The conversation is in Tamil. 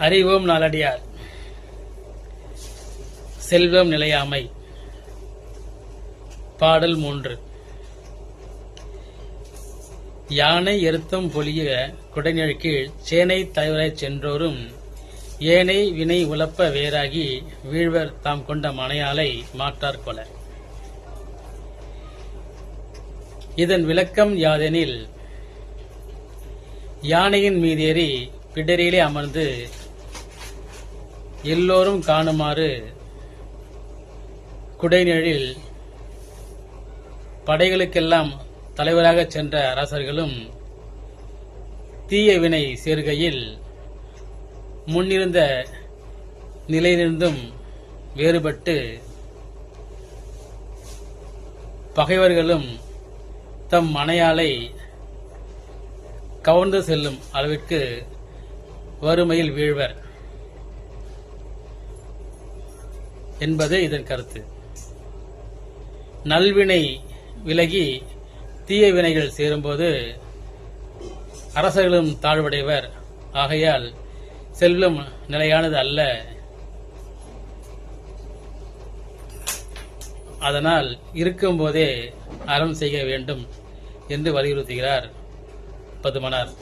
அறிவோம் நாளடியார். செல்வம் நிலையாமை. பாடல் 3. யானை எருத்தம் பொலிய குடைநிழற் கீழ் சேனை தலைவராய்ச் சென்றோரும் ஏனை வினை உலப்ப வேறாகி வீழ்வர் தாம் கொண்ட மனையாளை மாற்றார் கொல. இதன் விளக்கம் யாதெனில், யானையின் மீதேறி பிடரிலே அமர்ந்து எல்லோரும் காணுமாறு குடைநிழலில் படைகளுக்கெல்லாம் தலைவராக சென்ற அரசர்களும் தீய வினை சேர்கையில் முன்னிருந்த நிலையிலிருந்தும் வேறுபட்டு பகைவர்களும் தம் மனையாளை கவர்ந்து செல்லும் அளவிற்கு வறுமையில் வீழ்வர் என்பது இதன் கருத்து. நல்வினை விலகி தீய வினைகள் சேரும்போது அரசர்களும் தாழ்வடைவர். ஆகையால் செல்வம் நிலையானது அல்ல. அதனால் இருக்கும்போதே அறம் செய்ய வேண்டும் என்று வலியுறுத்துகிறார் பதுமனார்.